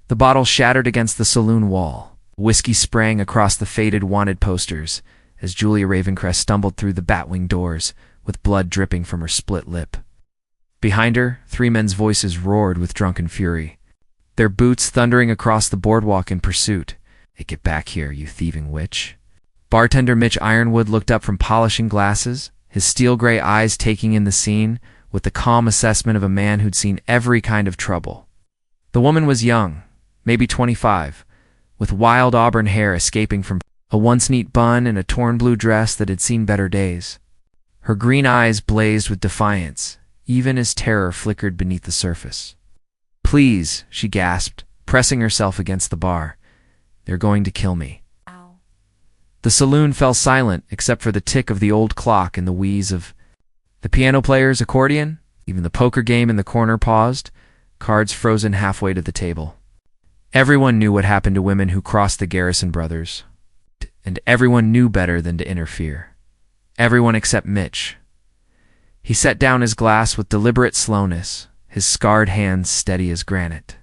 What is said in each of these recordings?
The bottle shattered against the saloon wall. Whiskey sprang across the faded wanted posters as Julia Ravencrest stumbled through the batwing doors, with blood dripping from her split lip. Behind her, three men's voices roared with drunken fury, their boots thundering across the boardwalk in pursuit. "Hey, get back here, you thieving witch." Bartender Mitch Ironwood looked up from polishing glasses, his steel-gray eyes taking in the scene with the calm assessment of a man who'd seen every kind of trouble. The woman was young, maybe 25, with wild auburn hair escaping from a once neat bun and a torn blue dress that had seen better days. Her green eyes blazed with defiance, even as terror flickered beneath the surface. "Please," she gasped, pressing herself against the bar. "They're going to kill me." Ow. The saloon fell silent except for the tick of the old clock and the wheeze of the piano player's accordion. Even the poker game in the corner paused, cards frozen halfway to the table. Everyone knew what happened to women who crossed the Garrison brothers, and everyone knew better than to interfere. Everyone except Mitch. He set down his glass with deliberate slowness, his scarred hands steady as granite.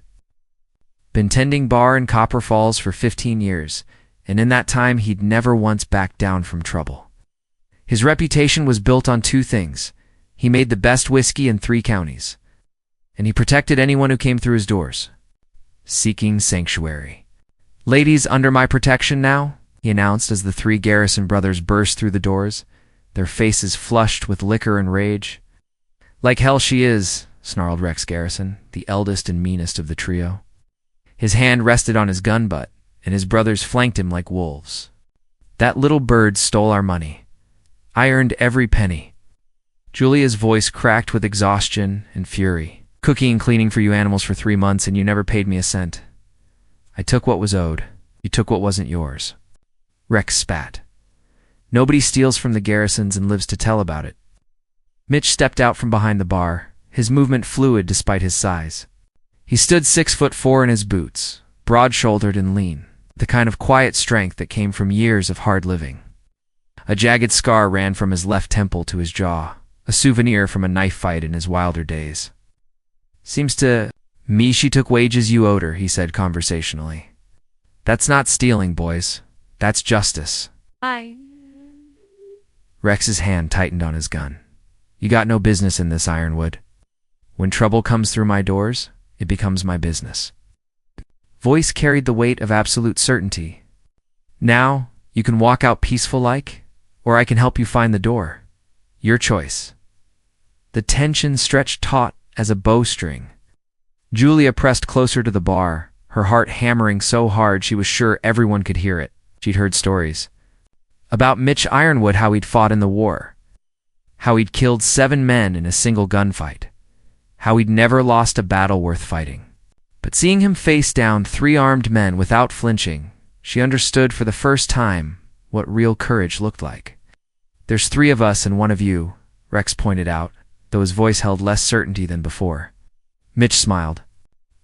Been tending bar in Copper Falls for 15 years, and in that time he'd never once backed down from trouble. His reputation was built on two things. He made the best whiskey in 3 counties, and he protected anyone who came through his doors, seeking sanctuary. "Ladies under my protection now," he announced as the 3 Garrison brothers burst through the doors, their faces flushed with liquor and rage. "Like hell she is," snarled Rex Garrison, the eldest and meanest of the trio. His hand rested on his gun butt, and his brothers flanked him like wolves. "That little bird stole our money. I earned every penny." Julia's voice cracked with exhaustion and fury. "Cooking and cleaning for you animals for 3 months, and you never paid me a cent. I took what was owed. You took what wasn't yours." Rex spat. "Nobody steals from the Garrisons and lives to tell about it." Mitch stepped out from behind the bar, his movement fluid despite his size. He stood 6'4" in his boots, broad-shouldered and lean, the kind of quiet strength that came from years of hard living. A jagged scar ran from his left temple to his jaw, a souvenir from a knife fight in his wilder days. "Seems to me she took wages you owed her," he said conversationally. "That's not stealing, boys. That's justice." I. Rex's hand tightened on his gun. "You got no business in this, Ironwood. When trouble comes through my doors, it becomes my business." Voice carried the weight of absolute certainty. "Now, you can walk out peaceful-like, or I can help you find the door. Your choice." The tension stretched taut as a bowstring. Julia pressed closer to the bar, her heart hammering so hard she was sure everyone could hear it. She'd heard stories about Mitch Ironwood, how he'd fought in the war, how he'd killed 7 men in a single gunfight, how he'd never lost a battle worth fighting. But seeing him face down 3 armed men without flinching, she understood for the first time what real courage looked like. "There's 3 of us and 1 of you," Rex pointed out, though his voice held less certainty than before. Mitch smiled,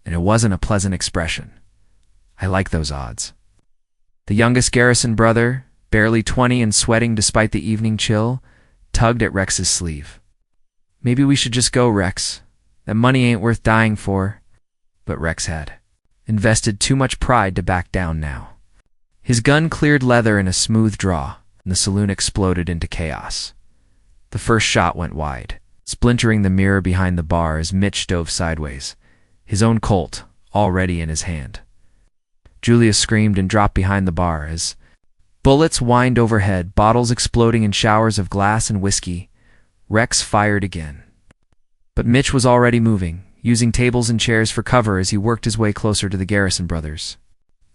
and it wasn't a pleasant expression. "I like those odds." The youngest Garrison brother, barely 20 and sweating despite the evening chill, tugged at Rex's sleeve. "Maybe we should just go, Rex. That money ain't worth dying for." But Rex had invested too much pride to back down now. His gun cleared leather in a smooth draw, and the saloon exploded into chaos. The first shot went wide, splintering the mirror behind the bar as Mitch dove sideways, his own Colt already in his hand. Julia screamed and dropped behind the bar as bullets whined overhead, bottles exploding in showers of glass and whiskey. Rex fired again. But Mitch was already moving, using tables and chairs for cover as he worked his way closer to the Garrison brothers.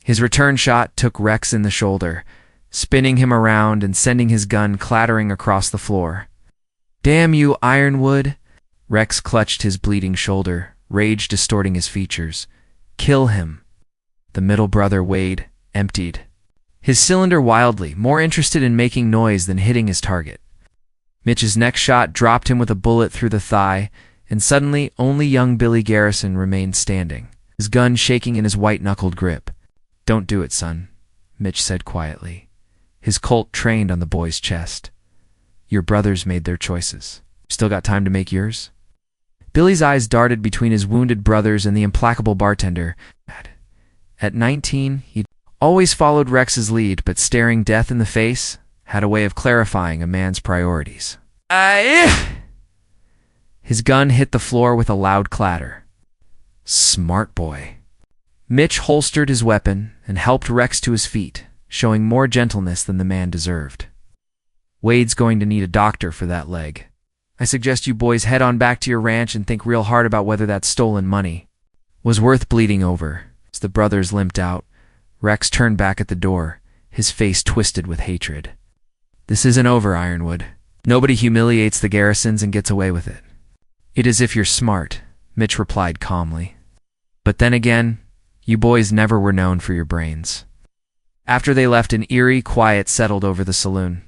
His return shot took Rex in the shoulder, spinning him around and sending his gun clattering across the floor. "Damn you, Ironwood!" Rex clutched his bleeding shoulder, rage distorting his features. "Kill him." The middle brother weighed, emptied his cylinder wildly, more interested in making noise than hitting his target. Mitch's next shot dropped him with a bullet through the thigh, and suddenly only young Billy Garrison remained standing, his gun shaking in his white-knuckled grip. "Don't do it, son," Mitch said quietly, his Colt trained on the boy's chest. "Your brothers made their choices. Still got time to make yours?" Billy's eyes darted between his wounded brothers and the implacable bartender. At 19, he'd always followed Rex's lead, but staring death in the face had a way of clarifying a man's priorities. His gun hit the floor with a loud clatter. Smart boy. Mitch holstered his weapon and helped Rex to his feet, showing more gentleness than the man deserved. Wade's going to need a doctor for that leg. I suggest you boys head on back to your ranch and think real hard about whether that stolen money was worth bleeding over. As the brothers limped out, Rex turned back at the door, his face twisted with hatred. This isn't over, Ironwood. Nobody humiliates the Garrisons and gets away with it. It is if you're smart, Mitch replied calmly. But then again, you boys never were known for your brains. After they left, an eerie quiet settled over the saloon.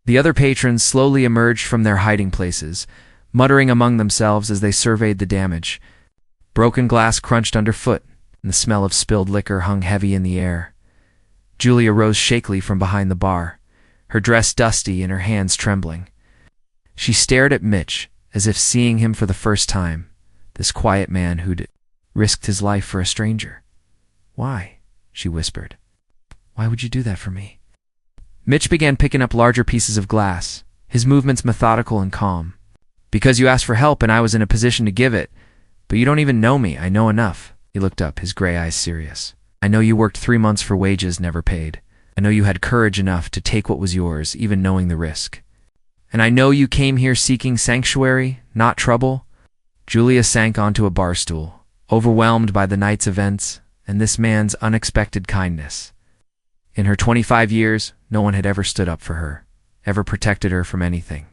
The other patrons slowly emerged from their hiding places, muttering among themselves as they surveyed the damage. Broken glass crunched underfoot, and the smell of spilled liquor hung heavy in the air. Julia rose shakily from behind the bar, her dress dusty and her hands trembling. She stared at Mitch, as if seeing him for the first time, this quiet man who'd risked his life for a stranger. "Why?" she whispered. "Why would you do that for me?" Mitch began picking up larger pieces of glass, his movements methodical and calm. "Because you asked for help and I was in a position to give it. But you don't even know me. I know enough." He looked up, his gray eyes serious. "I know you worked 3 months for wages never paid. I know you had courage enough to take what was yours, even knowing the risk. And I know you came here seeking sanctuary, not trouble." Julia sank onto a bar stool, overwhelmed by the night's events and this man's unexpected kindness. In her 25 years, no one had ever stood up for her, ever protected her from anything.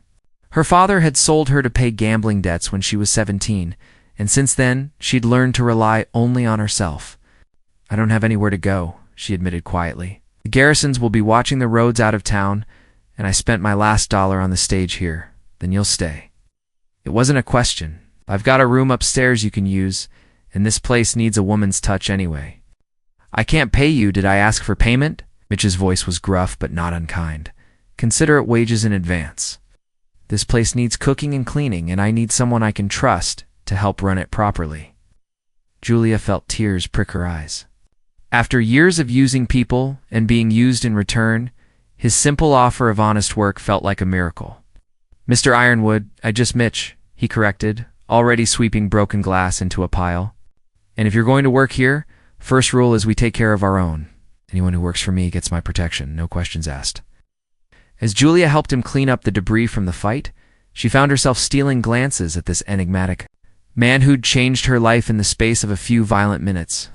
Her father had sold her to pay gambling debts when she was 17, and since then, she'd learned to rely only on herself. "I don't have anywhere to go," she admitted quietly. "The Garrisons will be watching the roads out of town, and I spent my last dollar on the stage here. Then you'll stay." It wasn't a question. "I've got a room upstairs you can use, and this place needs a woman's touch anyway." "I can't pay you. Did I ask for payment?" Mitch's voice was gruff but not unkind. "Consider it wages in advance. This place needs cooking and cleaning, and I need someone I can trust to help run it properly." Julia felt tears prick her eyes. After years of using people and being used in return, his simple offer of honest work felt like a miracle. "Mr. Ironwood, Mitch," he corrected, already sweeping broken glass into a pile. "And if you're going to work here, first rule is we take care of our own. Anyone who works for me gets my protection, no questions asked." As Julia helped him clean up the debris from the fight, she found herself stealing glances at this enigmatic man who'd changed her life in the space of a few violent minutes.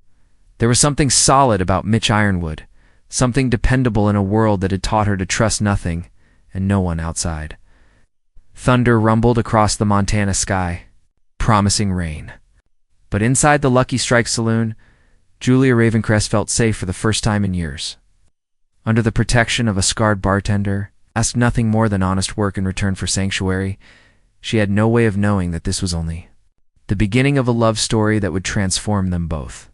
There was something solid about Mitch Ironwood, something dependable in a world that had taught her to trust nothing and no one outside. Thunder rumbled across the Montana sky, promising rain. But inside the Lucky Strike saloon, Julia Ravencrest felt safe for the first time in years. Under the protection of a scarred bartender, asked nothing more than honest work in return for sanctuary, she had no way of knowing that this was only the beginning of a love story that would transform them both.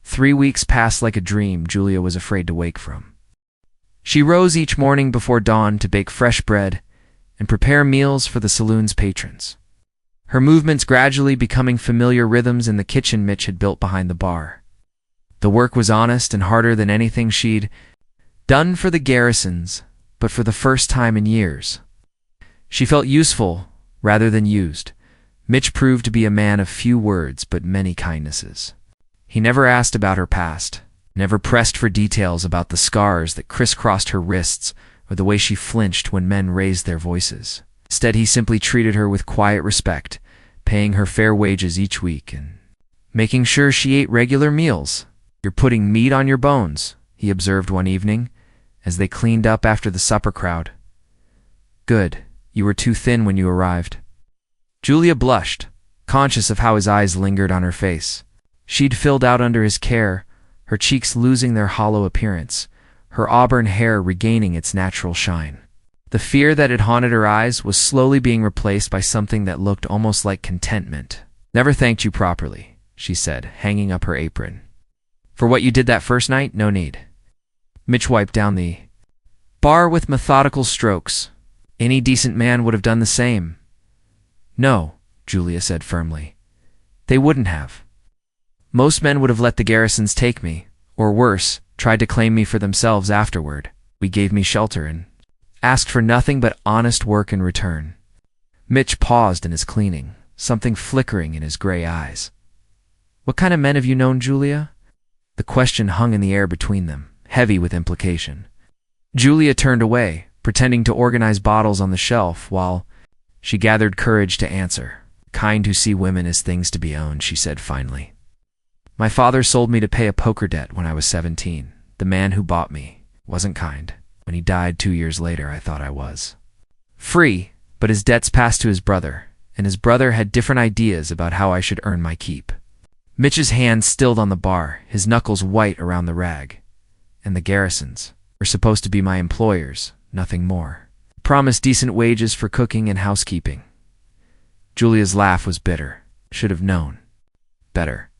3 weeks passed like a dream Julia was afraid to wake from. She rose each morning before dawn to bake fresh bread and prepare meals for the saloon's patrons. Her movements gradually becoming familiar rhythms in the kitchen Mitch had built behind the bar. The work was honest and harder than anything she'd done for the Garrisons, but for the first time in years. She felt useful rather than used. Mitch proved to be a man of few words but many kindnesses. He never asked about her past, never pressed for details about the scars that crisscrossed her wrists or the way she flinched when men raised their voices. Instead, he simply treated her with quiet respect, paying her fair wages each week and making sure she ate regular meals. "You're putting meat on your bones," he observed one evening, as they cleaned up after the supper crowd. "Good. You were too thin when you arrived." Julia blushed, conscious of how his eyes lingered on her face. She'd filled out under his care, her cheeks losing their hollow appearance, her auburn hair regaining its natural shine. The fear that had haunted her eyes was slowly being replaced by something that looked almost like contentment. "Never thanked you properly," she said, hanging up her apron. "For what you did that first night, no need." Mitch wiped down the bar with methodical strokes. "Any decent man would have done the same." "No," Julia said firmly. "They wouldn't have." Most men would have let the Garrisons take me, or worse, tried to claim me for themselves afterward. We gave me shelter and asked for nothing but honest work in return. Mitch paused in his cleaning, something flickering in his gray eyes. What kind of men have you known, Julia? The question hung in the air between them, heavy with implication. Julia turned away, pretending to organize bottles on the shelf while she gathered courage to answer. Kind who see women as things to be owned, she said finally. My father sold me to pay a poker debt when I was 17. The man who bought me wasn't kind. When he died 2 years later, I thought I was free, but his debts passed to his brother, and his brother had different ideas about how I should earn my keep. Mitch's hand stilled on the bar, his knuckles white around the rag. And the Garrisons were supposed to be my employers, nothing more. Promised decent wages for cooking and housekeeping. Julia's laugh was bitter. Should have known better.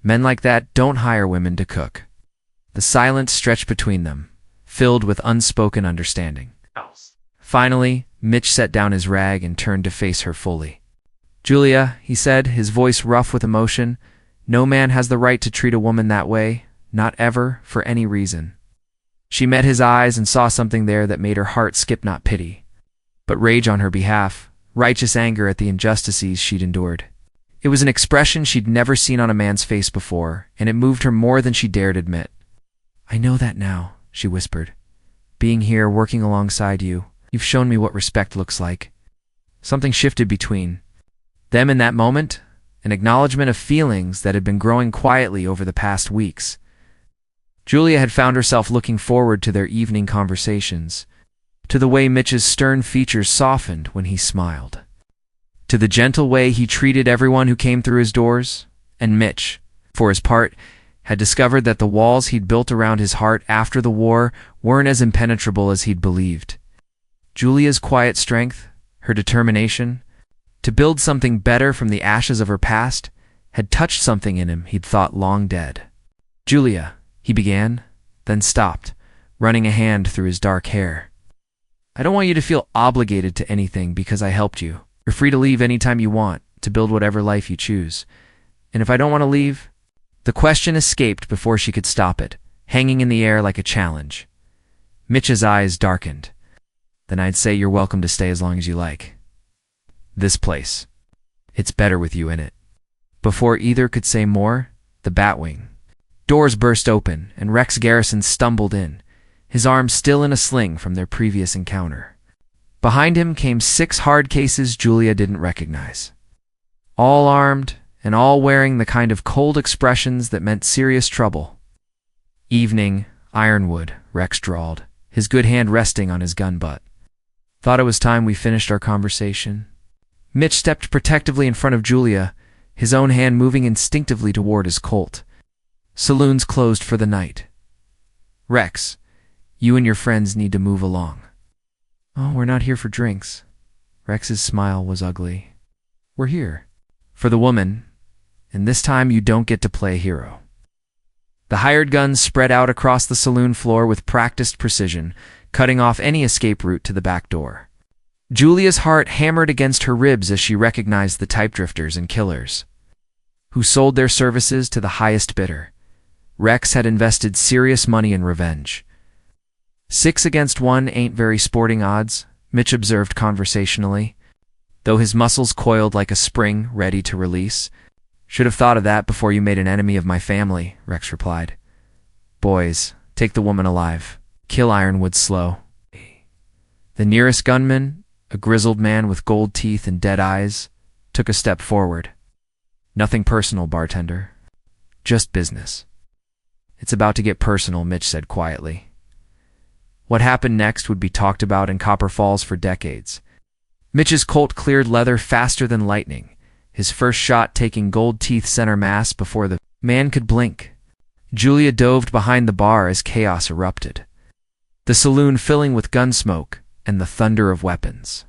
Men like that don't hire women to cook. The silence stretched between them, filled with unspoken understanding. Finally, Mitch set down his rag and turned to face her fully. Julia, he said, his voice rough with emotion, no man has the right to treat a woman that way, not ever, for any reason. She met his eyes and saw something there that made her heart skip not pity, but rage on her behalf, righteous anger at the injustices she'd endured. It was an expression she'd never seen on a man's face before, and it moved her more than she dared admit. I know that now, she whispered. Being here, working alongside you, you've shown me what respect looks like. Something shifted between them in that moment, an acknowledgement of feelings that had been growing quietly over the past weeks. Julia had found herself looking forward to their evening conversations, to the way Mitch's stern features softened when he smiled, to the gentle way he treated everyone who came through his doors, and Mitch, for his part, had discovered that the walls he'd built around his heart after the war weren't as impenetrable as he'd believed. Julia's quiet strength, her determination, to build something better from the ashes of her past, had touched something in him he'd thought long dead. Julia, he began, then stopped, running a hand through his dark hair. I don't want you to feel obligated to anything because I helped you. You're free to leave anytime you want, to build whatever life you choose. And if I don't want to leave? The question escaped before she could stop it, hanging in the air like a challenge. Mitch's eyes darkened. Then I'd say you're welcome to stay as long as you like. This place. It's better with you in it. Before either could say more, the Batwing. Doors burst open, and Rex Garrison stumbled in, his arms still in a sling from their previous encounter. Behind him came 6 hard cases Julia didn't recognize. All armed, and all wearing the kind of cold expressions that meant serious trouble. Evening, Ironwood, Rex drawled, his good hand resting on his gun butt. Thought it was time we finished our conversation. Mitch stepped protectively in front of Julia, his own hand moving instinctively toward his Colt. Saloons closed for the night. Rex, you and your friends need to move along. Oh, we're not here for drinks. Rex's smile was ugly. We're here for the woman, and this time you don't get to play hero. The hired guns spread out across the saloon floor with practiced precision, cutting off any escape route to the back door. Julia's heart hammered against her ribs as she recognized the type drifters and killers who sold their services to the highest bidder. Rex had invested serious money in revenge. 6 against 1 ain't very sporting odds, Mitch observed conversationally, though his muscles coiled like a spring ready to release. Should have thought of that before you made an enemy of my family, Rex replied. Boys, take the woman alive. Kill Ironwood slow. The nearest gunman, a grizzled man with gold teeth and dead eyes, took a step forward. Nothing personal, bartender. Just business. It's about to get personal, Mitch said quietly. What happened next would be talked about in Copper Falls for decades. Mitch's Colt cleared leather faster than lightning, his first shot taking gold teeth center mass before the man could blink. Julia dove behind the bar as chaos erupted, the saloon filling with gun smoke and the thunder of weapons.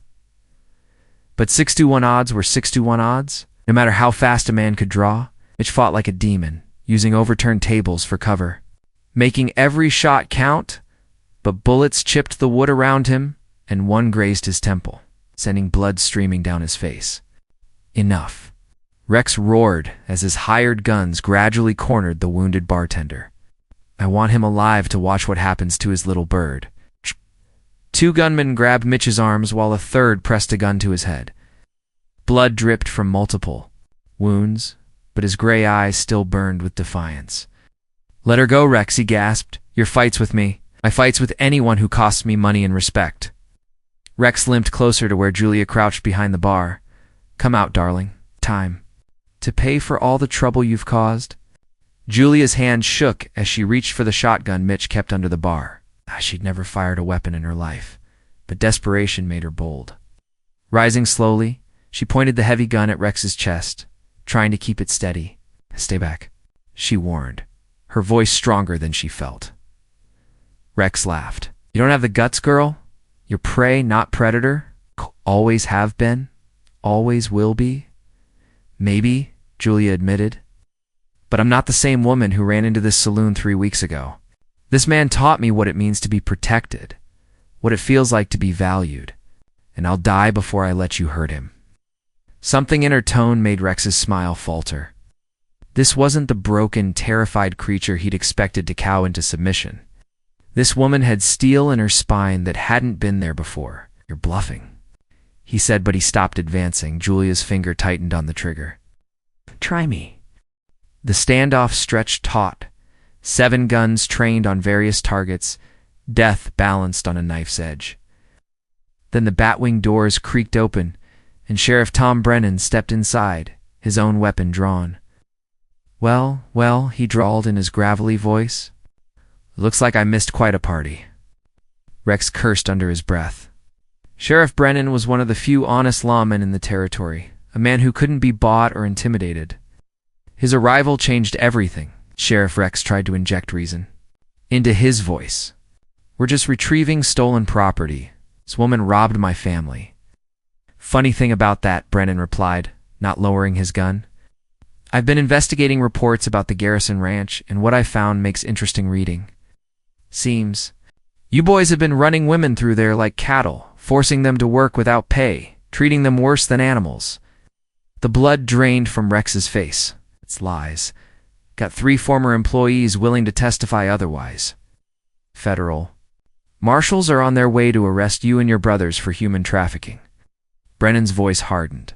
But 6-1 odds were 6-1 odds. No matter how fast a man could draw, Mitch fought like a demon, using overturned tables for cover, making every shot count, but bullets chipped the wood around him, and one grazed his temple, sending blood streaming down his face. Enough. Rex roared as his hired guns gradually cornered the wounded bartender. I want him alive to watch what happens to his little bird. Two gunmen grabbed Mitch's arms while a third pressed a gun to his head. Blood dripped from multiple wounds, but his gray eyes still burned with defiance. "Let her go, Rex," he gasped. "Your fight's with me. My fight's with anyone who costs me money and respect." Rex limped closer to where Julia crouched behind the bar. "Come out, darling. Time. To pay for all the trouble you've caused?" Julia's hand shook as she reached for the shotgun Mitch kept under the bar. She'd never fired a weapon in her life, but desperation made her bold. Rising slowly, she pointed the heavy gun at Rex's chest, trying to keep it steady. "Stay back," she warned, her voice stronger than she felt. Rex laughed. "You don't have the guts, girl? You're prey, not predator. Always have been. Always will be." "Maybe," Julia admitted. "But I'm not the same woman who ran into this saloon 3 weeks ago. This man taught me what it means to be protected, what it feels like to be valued, and I'll die before I let you hurt him." Something in her tone made Rex's smile falter. This wasn't the broken, terrified creature he'd expected to cow into submission. This woman had steel in her spine that hadn't been there before. "You're bluffing," he said, but he stopped advancing. Julia's finger tightened on the trigger. "Try me." The standoff stretched taut. 7 guns trained on various targets, death balanced on a knife's edge. Then the batwing doors creaked open, and Sheriff Tom Brennan stepped inside, his own weapon drawn. Well, well," he drawled in his gravelly voice. "Looks like I missed quite a party." Rex cursed under his breath. Sheriff Brennan was one of the few honest lawmen in the territory, a man who couldn't be bought or intimidated. His arrival changed everything. Sheriff Rex tried to inject reason into his voice. "We're just retrieving stolen property. This woman robbed my family." "Funny thing about that," Brennan replied, not lowering his gun. "I've been investigating reports about the Garrison Ranch, and what I found makes interesting reading. Seems you boys have been running women through there like cattle, forcing them to work without pay, treating them worse than animals." The blood drained from Rex's face. "It's lies. Got 3 former employees willing to testify otherwise. Federal marshals are on their way to arrest you and your brothers for human trafficking." Brennan's voice hardened.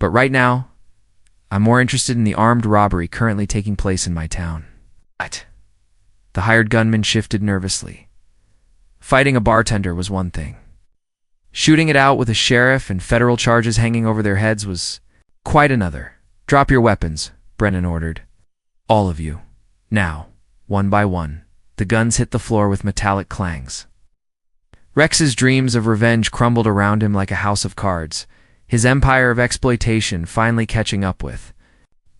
"But right now, I'm more interested in the armed robbery currently taking place in my town." "What?" The hired gunman shifted nervously. Fighting a bartender was one thing. Shooting it out with a sheriff and federal charges hanging over their heads was quite another. "Drop your weapons," Brennan ordered. "All of you. Now." One by one, the guns hit the floor with metallic clangs. Rex's dreams of revenge crumbled around him like a house of cards, his empire of exploitation finally catching up with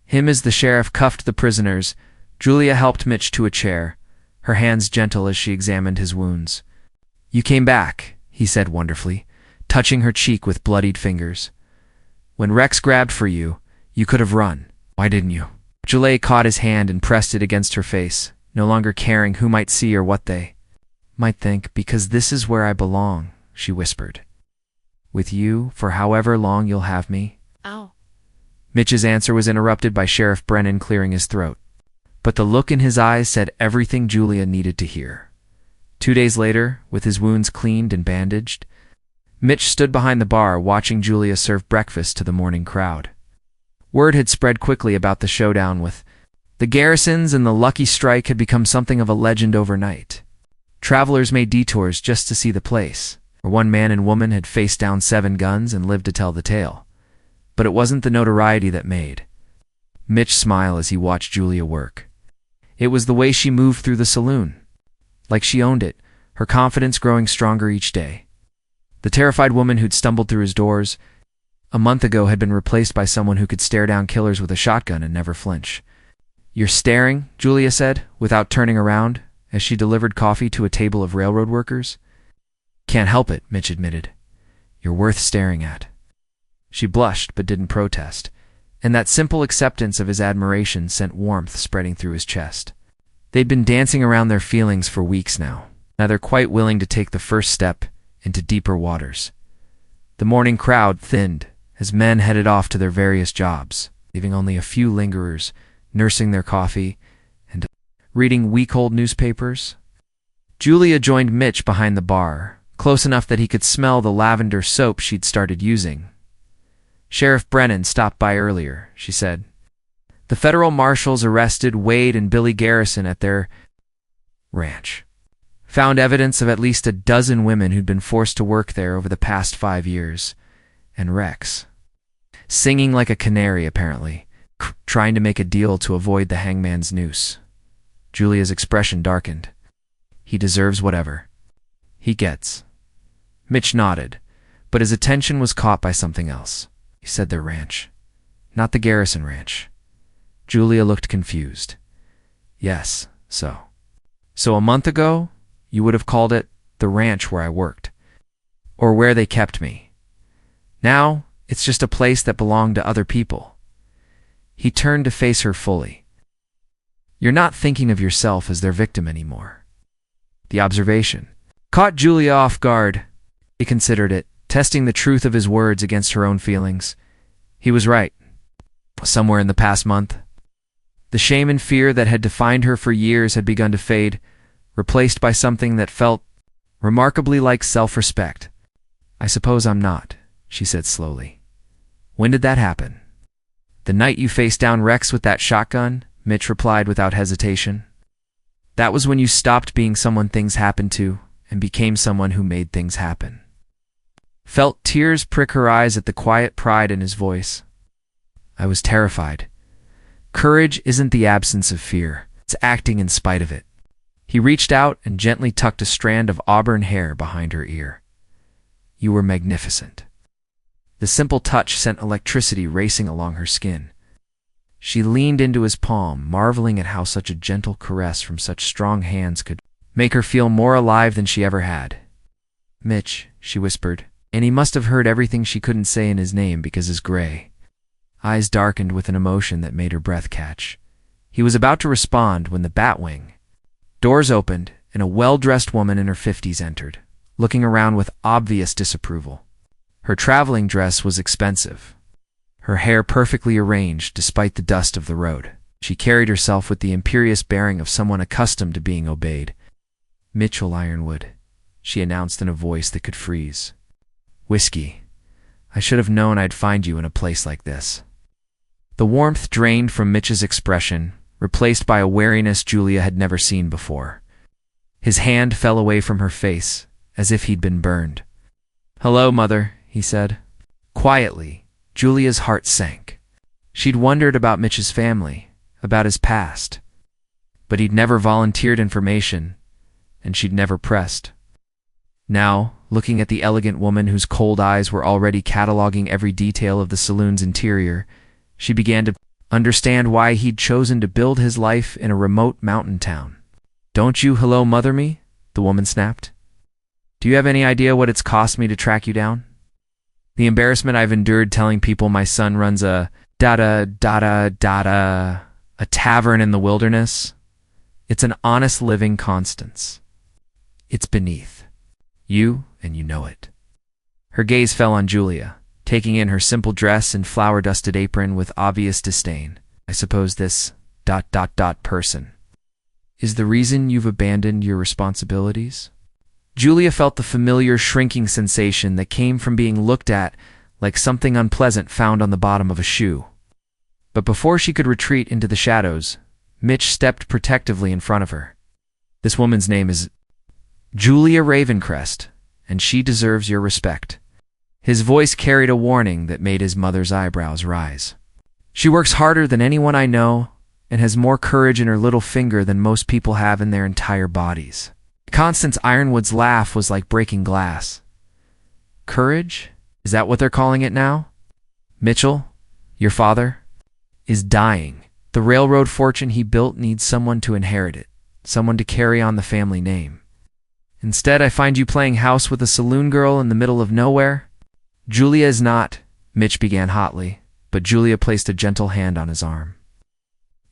him. As the sheriff cuffed the prisoners, Julia helped Mitch to a chair, her hands gentle as she examined his wounds. "You came back," he said wonderfully, touching her cheek with bloodied fingers. "When Rex grabbed for you, you could have run. Why didn't you?" Julia caught his hand and pressed it against her face, no longer caring who might see or what they might think. "Because this is where I belong," she whispered. "With you, for however long you'll have me." Ow. Mitch's answer was interrupted by Sheriff Brennan clearing his throat. But the look in his eyes said everything Julia needed to hear. 2 days later, with his wounds cleaned and bandaged, Mitch stood behind the bar watching Julia serve breakfast to the morning crowd. Word had spread quickly about the showdown with the Garrisons, and the Lucky Strike had become something of a legend overnight. Travelers made detours just to see the place, where one man and woman had faced down 7 guns and lived to tell the tale. But it wasn't the notoriety that made Mitch smile as he watched Julia work. It was the way she moved through the saloon, like she owned it, her confidence growing stronger each day. The terrified woman who'd stumbled through his doors a month ago had been replaced by someone who could stare down killers with a shotgun and never flinch. "You're staring," Julia said, without turning around, as she delivered coffee to a table of railroad workers. "Can't help it," Mitch admitted. "You're worth staring at." She blushed but didn't protest, and that simple acceptance of his admiration sent warmth spreading through his chest. They'd been dancing around their feelings for weeks now, neither quite willing to take the first step into deeper waters. The morning crowd thinned as men headed off to their various jobs. leaving only a few lingerers, nursing their coffee and reading week-old newspapers. Julia joined Mitch behind the bar, close enough that he could smell the lavender soap she'd started using. "Sheriff Brennan stopped by earlier," she said. "The federal marshals arrested Wade and Billy Garrison at their ranch. Found evidence of at least a dozen women who'd been forced to work there over the past 5 years. And Rex, singing like a canary apparently, trying to make a deal to avoid the hangman's noose." Julia's expression darkened. "He deserves whatever he gets." Mitch nodded, but his attention was caught by something else. He said their ranch, not the Garrison ranch. Julia looked confused. "Yes, so a month ago, you would have called it the ranch where I worked, or where they kept me. Now, it's just a place that belonged to other people." He turned to face her fully. "You're not thinking of yourself as their victim anymore." The observation caught Julia off guard. He considered it, testing the truth of his words against her own feelings. He was right. Somewhere in the past month, the shame and fear that had defined her for years had begun to fade, replaced by something that felt remarkably like self-respect. "I suppose I'm not," she said slowly. "When did that happen?" "The night you faced down Rex with that shotgun," Mitch replied without hesitation. "That was when you stopped being someone things happened to and became someone who made things happen." Felt tears prick her eyes at the quiet pride in his voice. "I was terrified. Courage isn't the absence of fear. It's acting in spite of it." He reached out and gently tucked a strand of auburn hair behind her ear. "You were magnificent." The simple touch sent electricity racing along her skin. She leaned into his palm, marveling at how such a gentle caress from such strong hands could make her feel more alive than she ever had. "Mitch," she whispered, and he must have heard everything she couldn't say in his name because his gray eyes darkened with an emotion that made her breath catch. He was about to respond when the Batwing doors opened and a well-dressed woman in her 50s entered, looking around with obvious disapproval. Her traveling dress was expensive, her hair perfectly arranged despite the dust of the road. She carried herself with the imperious bearing of someone accustomed to being obeyed. "Mitchell Ironwood," she announced in a voice that could freeze. "Whiskey. I should have known I'd find you in a place like this." The warmth drained from Mitch's expression, replaced by a wariness Julia had never seen before. His hand fell away from her face, as if he'd been burned. "Hello, Mother," he said. Quietly, Julia's heart sank. She'd wondered about Mitch's family, about his past. But he'd never volunteered information, and she'd never pressed. Now, looking at the elegant woman whose cold eyes were already cataloging every detail of the saloon's interior, she began to understand why he'd chosen to build his life in a remote mountain town. "Don't you hello mother me?" the woman snapped. "Do you have any idea what it's cost me to track you down? The embarrassment I've endured telling people my son runs a a tavern in the wilderness? It's an honest living constance. It's beneath you, and you know it." Her gaze fell on Julia, taking in her simple dress and flower-dusted apron with obvious disdain. "I suppose this ... person is the reason you've abandoned your responsibilities?" Julia felt the familiar shrinking sensation that came from being looked at like something unpleasant found on the bottom of a shoe. But before she could retreat into the shadows, Mitch stepped protectively in front of her. "This woman's name is Julia Ravencrest, and she deserves your respect." His voice carried a warning that made his mother's eyebrows rise. "She works harder than anyone I know and has more courage in her little finger than most people have in their entire bodies." Constance Ironwood's laugh was like breaking glass. "Courage? Is that what they're calling it now? Mitchell, your father, is dying. The railroad fortune he built needs someone to inherit it, someone to carry on the family name. Instead, I find you playing house with a saloon girl in the middle of nowhere." "Julia is not," Mitch began hotly, but Julia placed a gentle hand on his arm.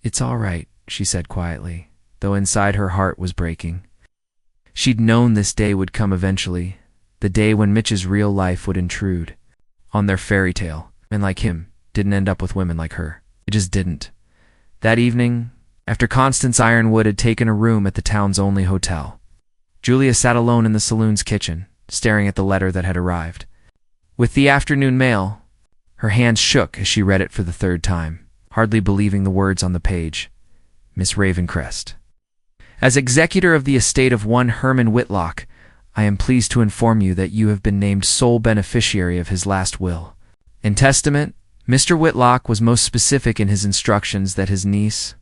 "It's all right," she said quietly, though inside her heart was breaking. She'd known this day would come eventually, the day when Mitch's real life would intrude on their fairy tale, and like him, didn't end up with women like her. just didn't. That evening, after Constance Ironwood had taken a room at the town's only hotel, Julia sat alone in the saloon's kitchen, staring at the letter that had arrived. With the afternoon mail, her hands shook as she read it for the third time, hardly believing the words on the page. Miss Ravencrest. As executor of the estate of one Herman Whitlock, I am pleased to inform you that you have been named sole beneficiary of his last will. In testament, Mr. Whitlock was most specific in his instructions that his niece,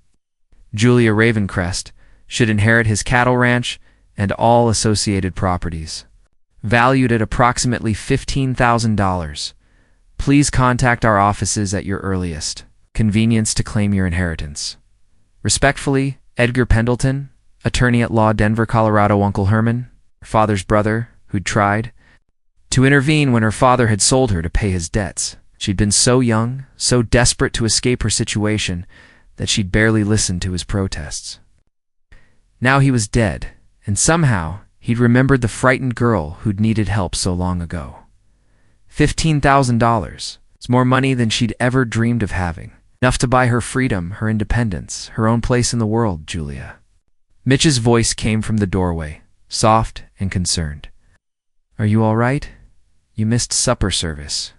Julia Ravencrest, should inherit his cattle ranch and all associated properties, valued at approximately $15,000. Please contact our offices at your earliest convenience to claim your inheritance. Respectfully, Edgar Pendleton, attorney at law, Denver, Colorado. Uncle Herman, her father's brother, who'd tried to intervene when her father had sold her to pay his debts. She'd been so young, so desperate to escape her situation, that she'd barely listened to his protests. Now he was dead, and somehow he'd remembered the frightened girl who'd needed help so long ago. $15,000. It's more money than she'd ever dreamed of having. Enough to buy her freedom, her independence, her own place in the world, Julia. Mitch's voice came from the doorway, soft and concerned. Are you all right? You missed supper service.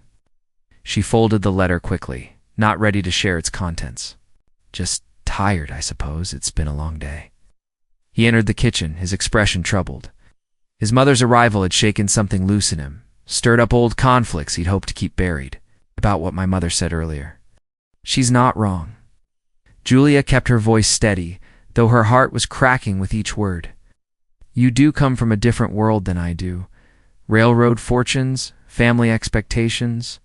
She folded the letter quickly, not ready to share its contents. Just tired, I suppose. It's been a long day. He entered the kitchen, his expression troubled. His mother's arrival had shaken something loose in him, stirred up old conflicts he'd hoped to keep buried, about what my mother said earlier. She's not wrong. Julia kept her voice steady, though her heart was cracking with each word. You do come from a different world than I do. Railroad fortunes, family expectations.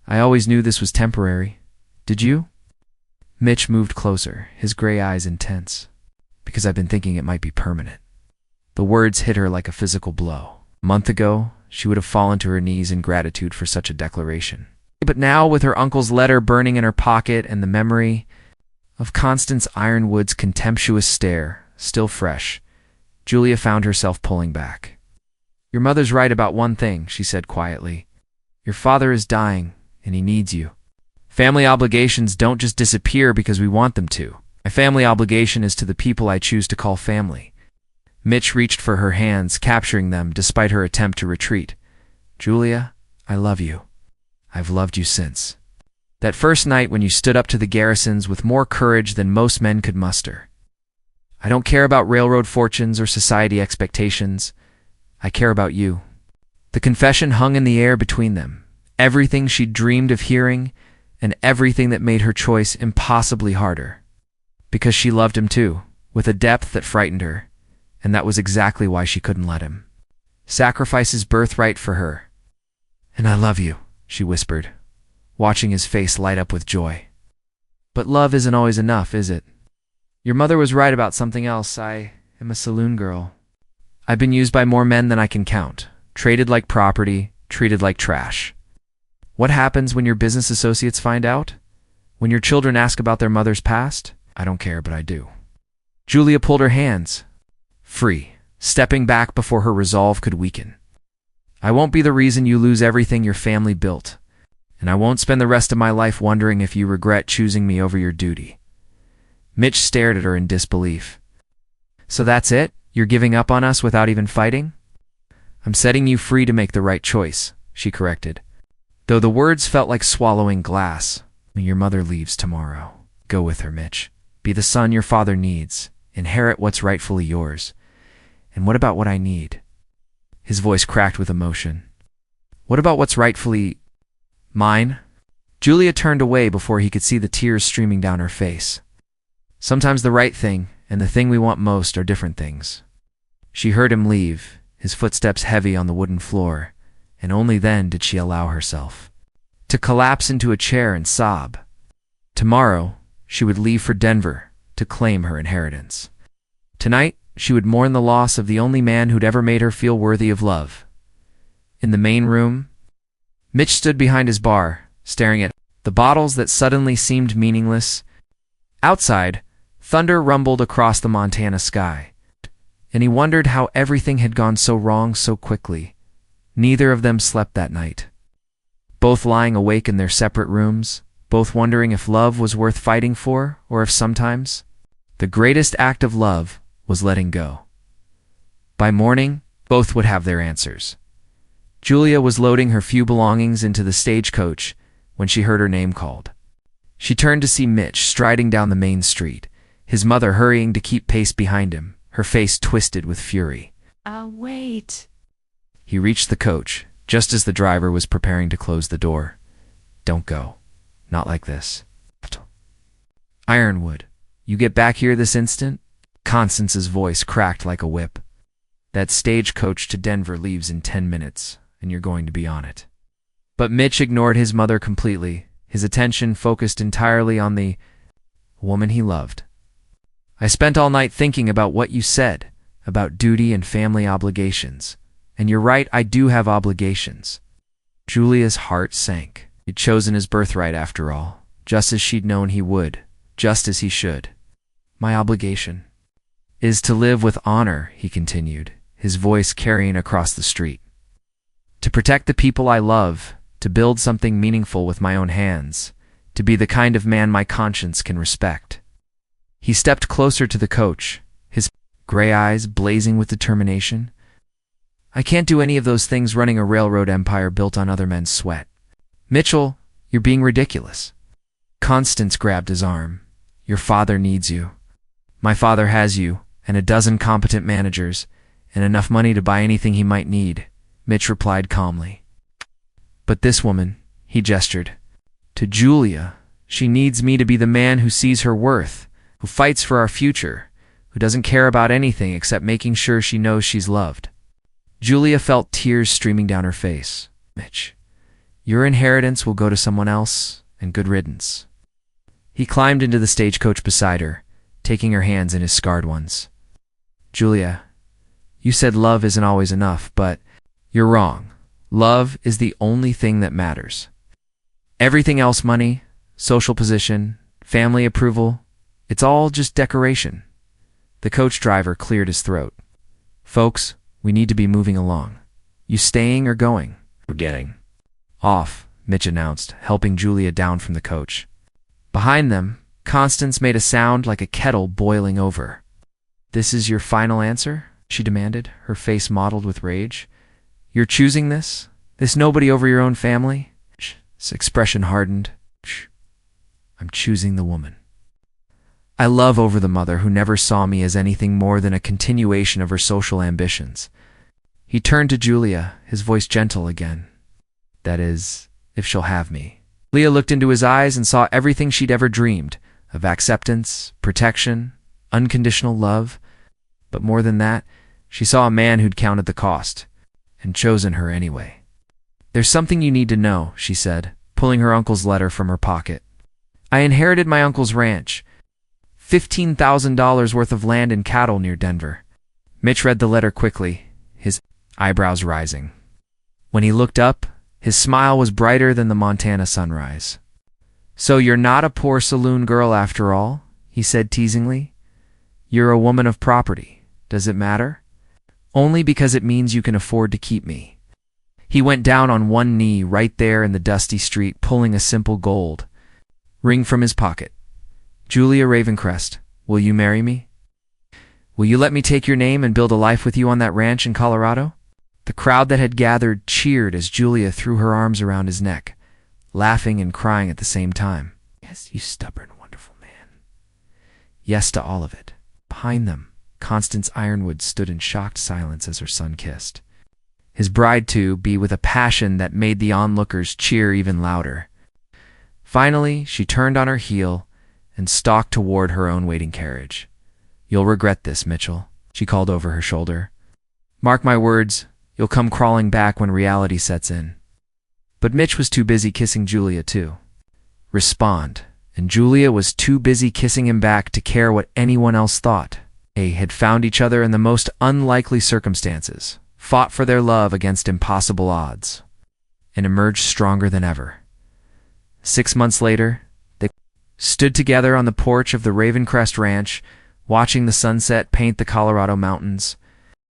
I always knew this was temporary. Did you? Mitch moved closer, his gray eyes intense. Because I've been thinking it might be permanent. The words hit her like a physical blow. A month ago, she would have fallen to her knees in gratitude for such a declaration. But now, with her uncle's letter burning in her pocket and the memory of Constance Ironwood's contemptuous stare still fresh, Julia found herself pulling back. Your mother's right about one thing, she said quietly. Your father is dying, and he needs you. Family obligations don't just disappear because we want them to. My family obligation is to the people I choose to call family. Mitch reached for her hands, capturing them despite her attempt to retreat. Julia, I love you. I've loved you since. That first night when you stood up to the garrisons with more courage than most men could muster. I don't care about railroad fortunes or society expectations. I care about you. The confession hung in the air between them. Everything she'd dreamed of hearing, and everything that made her choice impossibly harder. Because she loved him too, with a depth that frightened her, and that was exactly why she couldn't let him sacrifice his birthright for her. And I love you, she whispered, watching his face light up with joy. But love isn't always enough, is it? Your mother was right about something else. I am a saloon girl. I've been used by more men than I can count, traded like property, treated like trash. What happens when your business associates find out? When your children ask about their mother's past? I don't care, but I do. Julia pulled her hands free, stepping back before her resolve could weaken. I won't be the reason you lose everything your family built, and I won't spend the rest of my life wondering if you regret choosing me over your duty. Mitch stared at her in disbelief. So that's it? You're giving up on us without even fighting? I'm setting you free to make the right choice, she corrected, though the words felt like swallowing glass. Your mother leaves tomorrow. Go with her, Mitch. Be the son your father needs. Inherit what's rightfully yours. And what about what I need? His voice cracked with emotion. What about what's rightfully mine? Julia turned away before he could see the tears streaming down her face. Sometimes the right thing and the thing we want most are different things. She heard him leave, his footsteps heavy on the wooden floor, and only then did she allow herself to collapse into a chair and sob. Tomorrow, she would leave for Denver to claim her inheritance. Tonight, she would mourn the loss of the only man who'd ever made her feel worthy of love. In the main room, Mitch stood behind his bar, staring at the bottles that suddenly seemed meaningless. Outside, thunder rumbled across the Montana sky, and he wondered how everything had gone so wrong so quickly. Neither of them slept that night. Both lying awake in their separate rooms, both wondering if love was worth fighting for or if sometimes the greatest act of love was letting go. By morning, both would have their answers. Julia was loading her few belongings into the stagecoach when she heard her name called. She turned to see Mitch striding down the main street, his mother hurrying to keep pace behind him, her face twisted with fury. Wait. He reached the coach, just as the driver was preparing to close the door. Don't go. Not like this. Ironwood, you get back here this instant? Constance's voice cracked like a whip. That stagecoach to Denver leaves in 10 minutes, and you're going to be on it. But Mitch ignored his mother completely, his attention focused entirely on the woman he loved. I spent all night thinking about what you said, about duty and family obligations. And you're right, I do have obligations. Julia's heart sank. He'd chosen his birthright after all, just as she'd known he would, just as he should. My obligation is to live with honor, he continued, his voice carrying across the street. To protect the people I love, to build something meaningful with my own hands, to be the kind of man my conscience can respect. He stepped closer to the coach, his gray eyes blazing with determination. I can't do any of those things running a railroad empire built on other men's sweat. Mitchell, you're being ridiculous. Constance grabbed his arm. Your father needs you. My father has you, and a dozen competent managers, and enough money to buy anything he might need, Mitch replied calmly. But this woman, he gestured. To Julia, she needs me to be the man who sees her worth, who fights for our future, who doesn't care about anything except making sure she knows she's loved. Julia felt tears streaming down her face. Mitch, your inheritance will go to someone else, and good riddance. He climbed into the stagecoach beside her, taking her hands in his scarred ones. Julia, you said love isn't always enough, but you're wrong. Love is the only thing that matters. Everything else, money, social position, family approval, it's all just decoration. The coach driver cleared his throat. Folks, we need to be moving along. You staying or going? We're getting off, Mitch announced, helping Julia down from the coach. Behind them, Constance made a sound like a kettle boiling over. This is your final answer? She demanded, her face mottled with rage. You're choosing this? This nobody over your own family? His expression hardened. I'm choosing the woman I love over the mother who never saw me as anything more than a continuation of her social ambitions. He turned to Julia, his voice gentle again. That is, if she'll have me. Leah looked into his eyes and saw everything she'd ever dreamed of: acceptance, protection, unconditional love. But more than that, she saw a man who'd counted the cost and chosen her anyway. There's something you need to know, she said, pulling her uncle's letter from her pocket. I inherited my uncle's ranch, $15,000 worth of land and cattle near Denver. Mitch read the letter quickly, his eyebrows rising. When he looked up, his smile was brighter than the Montana sunrise. So you're not a poor saloon girl after all, he said teasingly. You're a woman of property. Does it matter? Only because it means you can afford to keep me. He went down on one knee right there in the dusty street, pulling a simple gold ring from his pocket. Julia Ravencrest, will you marry me? Will you let me take your name and build a life with you on that ranch in Colorado? The crowd that had gathered cheered as Julia threw her arms around his neck, laughing and crying at the same time. Yes, you stubborn, wonderful man. Yes to all of it. Behind them, Constance Ironwood stood in shocked silence as her son kissed his bride to be with a passion that made the onlookers cheer even louder. Finally, she turned on her heel and stalked toward her own waiting carriage. You'll regret this, Mitchell, she called over her shoulder. Mark my words, you'll come crawling back when reality sets in. But Mitch was too busy kissing Julia to respond, and Julia was too busy kissing him back to care what anyone else thought. They had found each other in the most unlikely circumstances, fought for their love against impossible odds, and emerged stronger than ever. 6 months later, they stood together on the porch of the Ravencrest Ranch, watching the sunset paint the Colorado mountains.